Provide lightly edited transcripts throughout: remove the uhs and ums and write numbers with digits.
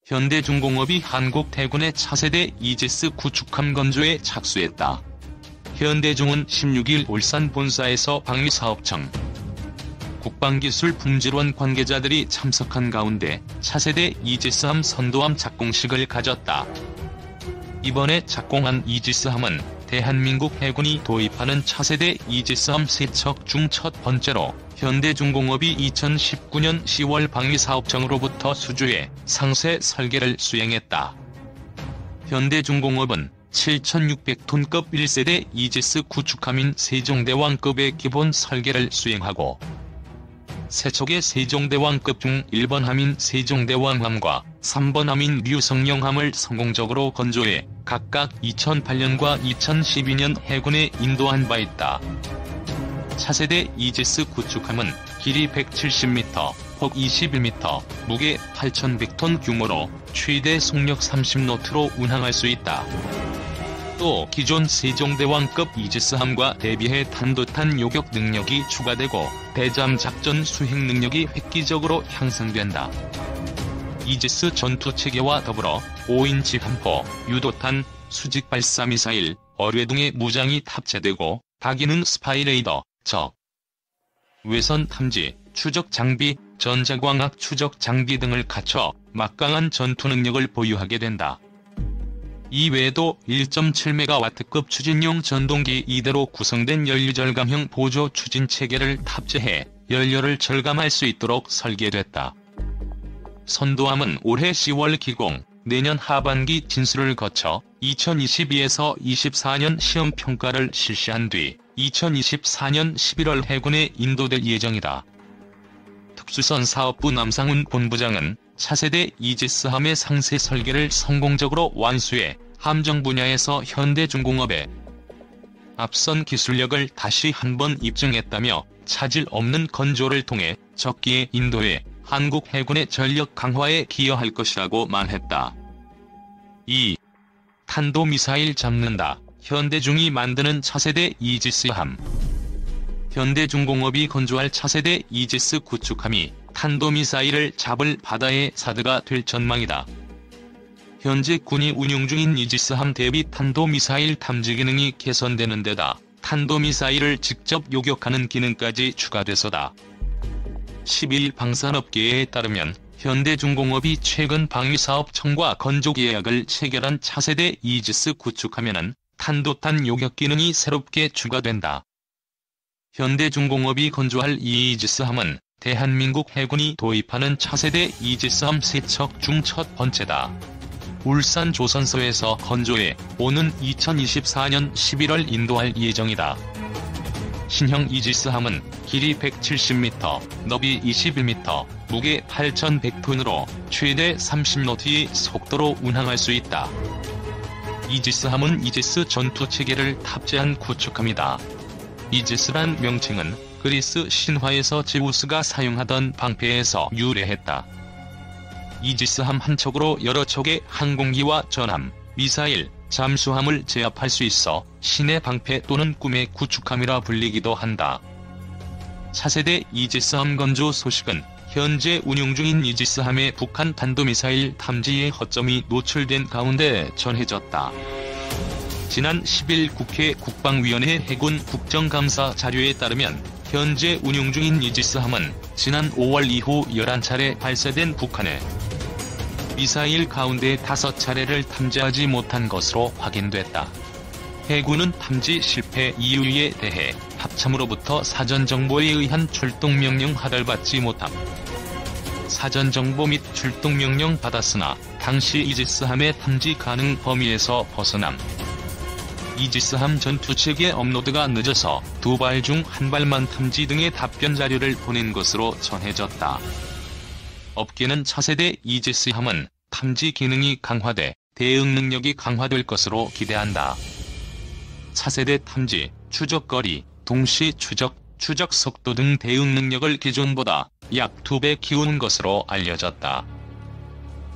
현대중공업이 한국해군의 차세대 이지스 구축함 건조에 착수했다. 현대중은 16일 울산 본사에서 방위사업청, 국방기술품질원 관계자들이 참석한 가운데 차세대 이지스함 선도함 착공식을 가졌다. 이번에 착공한 이지스함은 대한민국 해군이 도입하는 차세대 이지스함 3척 중 첫 번째로 현대중공업이 2019년 10월 방위사업청으로부터 수주해 상세 설계를 수행했다. 현대중공업은 7,600톤급 1세대 이지스 구축함인 세종대왕급의 기본 설계를 수행하고 세척의 세종대왕급 중 1번 함인 세종대왕함과 3번 함인 류성영함을 성공적으로 건조해 각각 2008년과 2012년 해군에 인도한 바 있다. 차세대 이지스 구축함은 길이 170m, 폭 21m, 무게 8,100톤 규모로 최대 속력 30노트로 운항할 수 있다. 또 기존 세종대왕급 이지스함과 대비해 탄도탄 요격 능력이 추가되고 대잠 작전 수행 능력이 획기적으로 향상된다. 이지스 전투체계와 더불어 5인치 함포, 유도탄, 수직 발사미사일, 어뢰등의 무장이 탑재되고 다기능 스파이레이더, 적 외선 탐지, 추적 장비, 전자광학 추적 장비 등을 갖춰 막강한 전투 능력을 보유하게 된다. 이외에도 1.7MW급 추진용 전동기 2대로 구성된 연료절감형 보조 추진체계를 탑재해 연료를 절감할 수 있도록 설계됐다. 선도함은 올해 10월 기공, 내년 하반기 진수를 거쳐 2022에서 24년 시험평가를 실시한 뒤 2024년 11월 해군에 인도될 예정이다. 특수선 사업부 남상훈 본부장은 차세대 이지스함의 상세 설계를 성공적으로 완수해 함정 분야에서 현대중공업의 앞선 기술력을 다시 한번 입증했다며 차질 없는 건조를 통해 적기에 인도해 한국 해군의 전력 강화에 기여할 것이라고 말했다. 2. 탄도미사일 잡는다. 현대중이 만드는 차세대 이지스함. 현대중공업이 건조할 차세대 이지스 구축함이 탄도미사일을 잡을 바다의 사드가 될 전망이다. 현재 군이 운용 중인 이지스함 대비 탄도미사일 탐지 기능이 개선되는 데다 탄도미사일을 직접 요격하는 기능까지 추가돼서다. 10일 방산업계에 따르면 현대중공업이 최근 방위사업청과 건조 계약을 체결한 차세대 이지스 구축함에는 탄도탄 요격 기능이 새롭게 추가된다. 현대중공업이 건조할 이 이지스함은 대한민국 해군이 도입하는 차세대 이지스함 3척 중 첫 번째다. 울산 조선소에서 건조해 오는 2024년 11월 인도할 예정이다. 신형 이지스함은 길이 170m, 너비 21m, 무게 8,100톤으로 최대 30노트의 속도로 운항할 수 있다. 이지스함은 이지스 전투체계를 탑재한 구축함이다. 이지스란 명칭은 그리스 신화에서 제우스가 사용하던 방패에서 유래했다. 이지스함 한 척으로 여러 척의 항공기와 전함, 미사일, 잠수함을 제압할 수 있어 신의 방패 또는 꿈의 구축함이라 불리기도 한다. 차세대 이지스함 건조 소식은 현재 운용 중인 이지스함의 북한 탄도미사일 탐지의 허점이 노출된 가운데 전해졌다. 지난 10일 국회 국방위원회 해군 국정감사 자료에 따르면 현재 운용 중인 이지스함은 지난 5월 이후 11차례 발사된 북한의 미사일 가운데 5차례를 탐지하지 못한 것으로 확인됐다. 해군은 탐지 실패 이유에 대해 합참으로부터 사전정보에 의한 출동명령 하달받지 못함, 사전정보 및 출동명령 받았으나 당시 이지스함의 탐지 가능 범위에서 벗어남, 이지스함 전투체계 업로드가 늦어서 2발 중 1발만 탐지 등의 답변 자료를 보낸 것으로 전해졌다. 업계는 차세대 이지스함은 탐지 기능이 강화돼 대응 능력이 강화될 것으로 기대한다. 차세대 탐지, 추적거리, 동시 추적, 추적 속도 등 대응 능력을 기존보다 약 2배 키우는 것으로 알려졌다.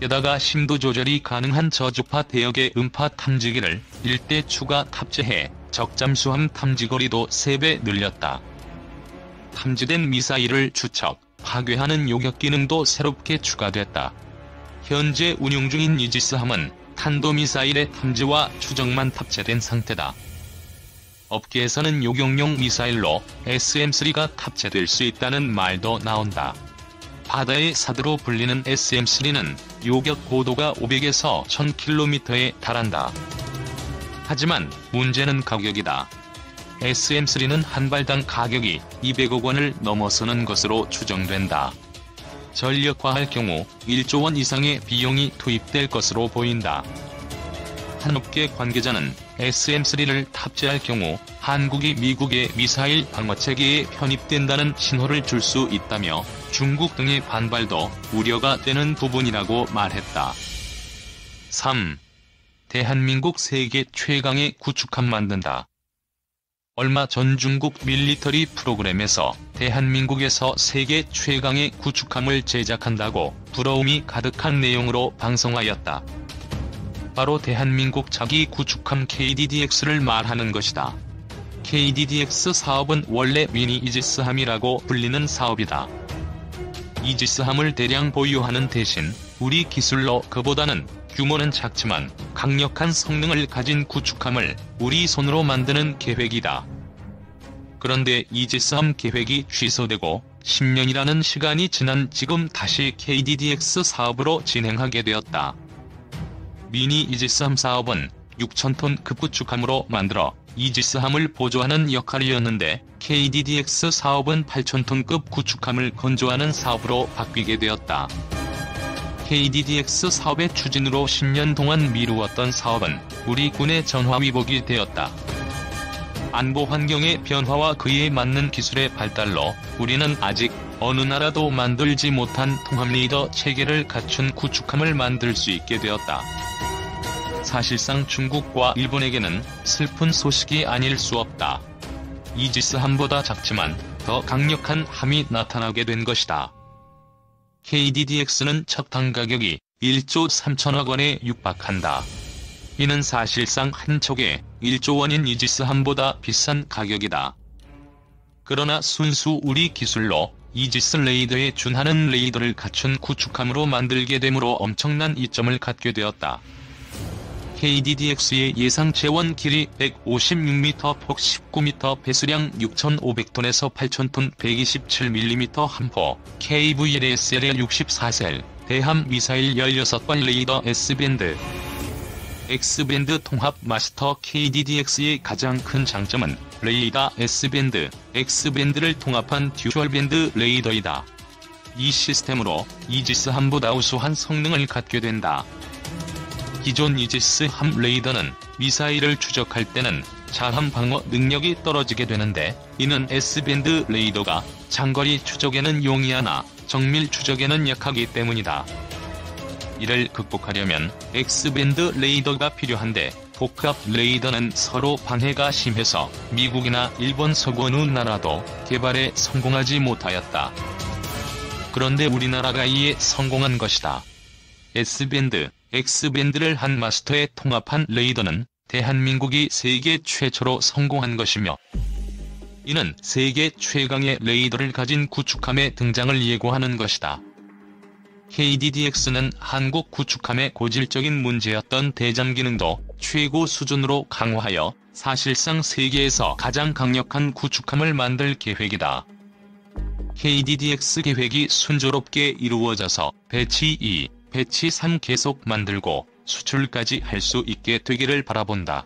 게다가 심도 조절이 가능한 저주파 대역의 음파 탐지기를 1대 추가 탑재해 적잠수함 탐지거리도 3배 늘렸다. 탐지된 미사일을 추적, 파괴하는 요격 기능도 새롭게 추가됐다. 현재 운용 중인 이지스함은 탄도미사일의 탐지와 추적만 탑재된 상태다. 업계에서는 요격용 미사일로 SM-3가 탑재될 수 있다는 말도 나온다. 바다의 사드로 불리는 SM-3는 요격 고도가 500에서 1000km에 달한다. 하지만 문제는 가격이다. SM-3는 한 발당 가격이 200억 원을 넘어서는 것으로 추정된다. 전력화할 경우 1조 원 이상의 비용이 투입될 것으로 보인다. 한 업계 관계자는 SM-3를 탑재할 경우 한국이 미국의 미사일 방어체계에 편입된다는 신호를 줄 수 있다며 중국 등의 반발도 우려가 되는 부분이라고 말했다. 3. 대한민국 세계 최강의 구축함 만든다. 얼마 전 중국 밀리터리 프로그램에서 대한민국에서 세계 최강의 구축함을 제작한다고 부러움이 가득한 내용으로 방송하였다. 바로 대한민국 자기 구축함 KDDX를 말하는 것이다. KDDX 사업은 원래 미니 이지스함이라고 불리는 사업이다. 이지스함을 대량 보유하는 대신 우리 기술로 그보다는 규모는 작지만 강력한 성능을 가진 구축함을 우리 손으로 만드는 계획이다. 그런데 이지스함 계획이 취소되고 10년이라는 시간이 지난 지금 다시 KDDX 사업으로 진행하게 되었다. 미니 이지스함 사업은 6,000톤급 구축함으로 만들어 이지스함을 보조하는 역할이었는데 KDDX 사업은 8,000톤급 구축함을 건조하는 사업으로 바뀌게 되었다. KDDX 사업의 추진으로 10년 동안 미루었던 사업은 우리 군의 전화위복이 되었다. 안보 환경의 변화와 그에 맞는 기술의 발달로 우리는 아직 어느 나라도 만들지 못한 통합레이더 체계를 갖춘 구축함을 만들 수 있게 되었다. 사실상 중국과 일본에게는 슬픈 소식이 아닐 수 없다. 이지스함보다 작지만 더 강력한 함이 나타나게 된 것이다. KDDX는 척당 가격이 1조 3천억 원에 육박한다. 이는 사실상 한 척에 1조 원인 이지스함보다 비싼 가격이다. 그러나 순수 우리 기술로 이지스 레이더에 준하는 레이더를 갖춘 구축함으로 만들게 되므로 엄청난 이점을 갖게 되었다. KDDX의 예상 재원 길이 156m, 폭 19m, 배수량 6,500톤에서 8,000톤, 127mm 함포, KVLSL 64셀, 대함 미사일 16발 레이더 S밴드. X밴드 통합 마스터 KDDX의 가장 큰 장점은 레이더 S밴드, X밴드를 통합한 듀얼밴드 레이더이다. 이 시스템으로 이지스함보다 우수한 성능을 갖게 된다. 기존 이지스함 레이더는 미사일을 추적할 때는 자함 방어 능력이 떨어지게 되는데 이는 S밴드 레이더가 장거리 추적에는 용이하나 정밀 추적에는 약하기 때문이다. 이를 극복하려면 X밴드 레이더가 필요한데 복합 레이더는 서로 방해가 심해서 미국이나 일본 서구 어느 나라도 개발에 성공하지 못하였다. 그런데 우리나라가 이에 성공한 것이다. S밴드, X밴드를 한 마스터에 통합한 레이더는 대한민국이 세계 최초로 성공한 것이며 이는 세계 최강의 레이더를 가진 구축함의 등장을 예고하는 것이다. KDDX는 한국 구축함의 고질적인 문제였던 대잠 기능도 최고 수준으로 강화하여 사실상 세계에서 가장 강력한 구축함을 만들 계획이다. KDDX 계획이 순조롭게 이루어져서 배치 2, 배치 3 계속 만들고 수출까지 할 수 있게 되기를 바라본다.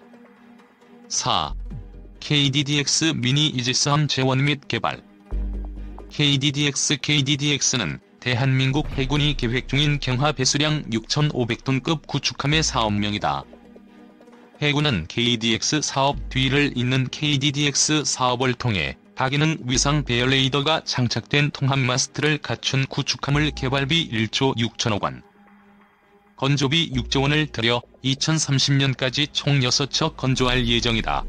4. KDDX 미니 이지스함 재원 및 개발. KDDX는 대한민국 해군이 계획 중인 경하 배수량 6,500톤급 구축함의 사업명이다. 해군은 KDX 사업 뒤를 잇는 KDDX 사업을 통해 다기능 위상 배열 레이더가 장착된 통합 마스트를 갖춘 구축함을 개발비 1조 6천억 원, 건조비 6조 원을 들여 2030년까지 총 6척 건조할 예정이다.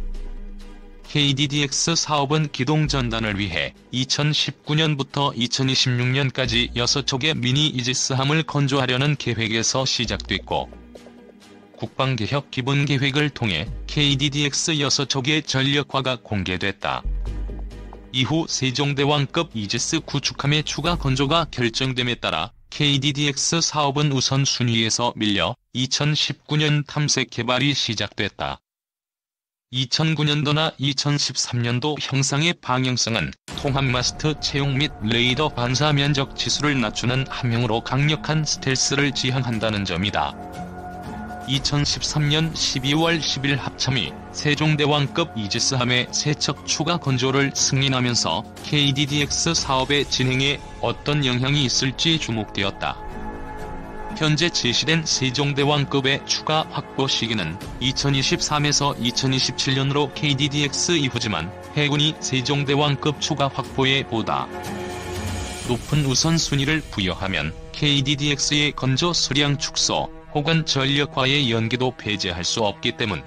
KDDX 사업은 기동 전단을 위해 2019년부터 2026년까지 6척의 미니 이지스함을 건조하려는 계획에서 시작됐고 국방개혁 기본계획을 통해 KDDX 6척의 전력화가 공개됐다. 이후 세종대왕급 이지스 구축함의 추가 건조가 결정됨에 따라 KDDX 사업은 우선순위에서 밀려 2019년 탐색 개발이 시작됐다. 2009년도나 2013년도 형상의 방향성은 통합마스트 채용 및 레이더 반사 면적 지수를 낮추는 함형으로 강력한 스텔스를 지향한다는 점이다. 2013년 12월 10일 합참이 세종대왕급 이지스함의 세척 추가 건조를 승인하면서 KDDX 사업의 진행에 어떤 영향이 있을지 주목되었다. 현재 제시된 세종대왕급의 추가 확보 시기는 2023에서 2027년으로 KDDX 이후지만 해군이 세종대왕급 추가 확보에 보다 높은 우선순위를 부여하면 KDDX의 건조 수량 축소 혹은 전력화의 연기도 배제할 수 없기 때문.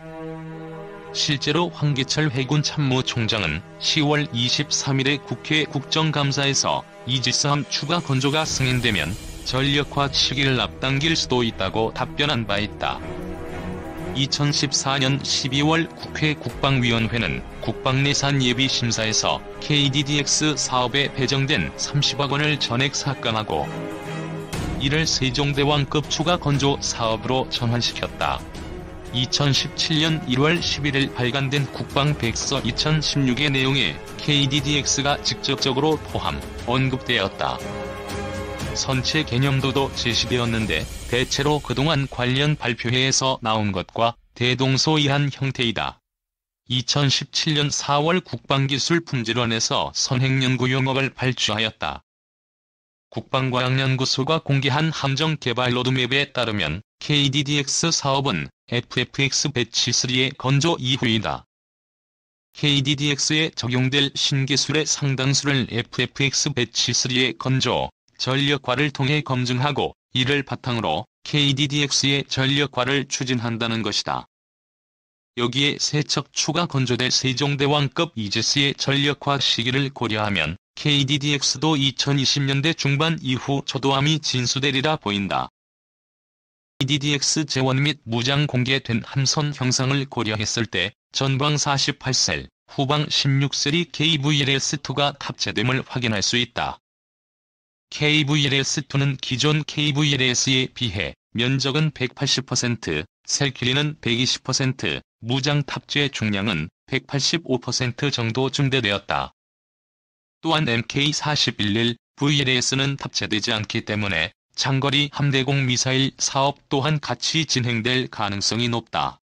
실제로 황기철 해군 참모총장은 10월 23일에 국회 국정감사에서 이지스함 추가 건조가 승인되면 전력화 시기를 앞당길 수도 있다고 답변한 바 있다. 2014년 12월 국회 국방위원회는 국방예산 예비심사에서 KDDX 사업에 배정된 30억 원을 전액 삭감하고 이를 세종대왕급 추가 건조 사업으로 전환시켰다. 2017년 1월 11일 발간된 국방백서 2016의 내용에 KDDX가 직접적으로 포함, 언급되었다. 선체 개념도도 제시되었는데 대체로 그동안 관련 발표회에서 나온 것과 대동소이한 형태이다. 2017년 4월 국방기술품질원에서 선행연구 용역을 발주하였다. 국방과학연구소가 공개한 함정 개발 로드맵에 따르면 KDDX 사업은 FFX 배치 3의 건조 이후이다. KDDX에 적용될 신기술의 상당수를 FFX 배치 3의 건조, 전력화를 통해 검증하고 이를 바탕으로 KDDX의 전력화를 추진한다는 것이다. 여기에 세척 추가 건조될 세종대왕급 이지스의 전력화 시기를 고려하면 KDDX도 2020년대 중반 이후 초도함이 진수되리라 보인다. KDDX 재원 및 무장 공개된 함선 형상을 고려했을 때 전방 48셀, 후방 16셀이 KVLS-2가 탑재됨을 확인할 수 있다. KVLS-2는 기존 KVLS에 비해 면적은 180%, 셀 길이는 120%, 무장 탑재 중량은 185% 정도 증대되었다. 또한 MK-41 VLS는 탑재되지 않기 때문에 장거리 함대공 미사일 사업 또한 같이 진행될 가능성이 높다.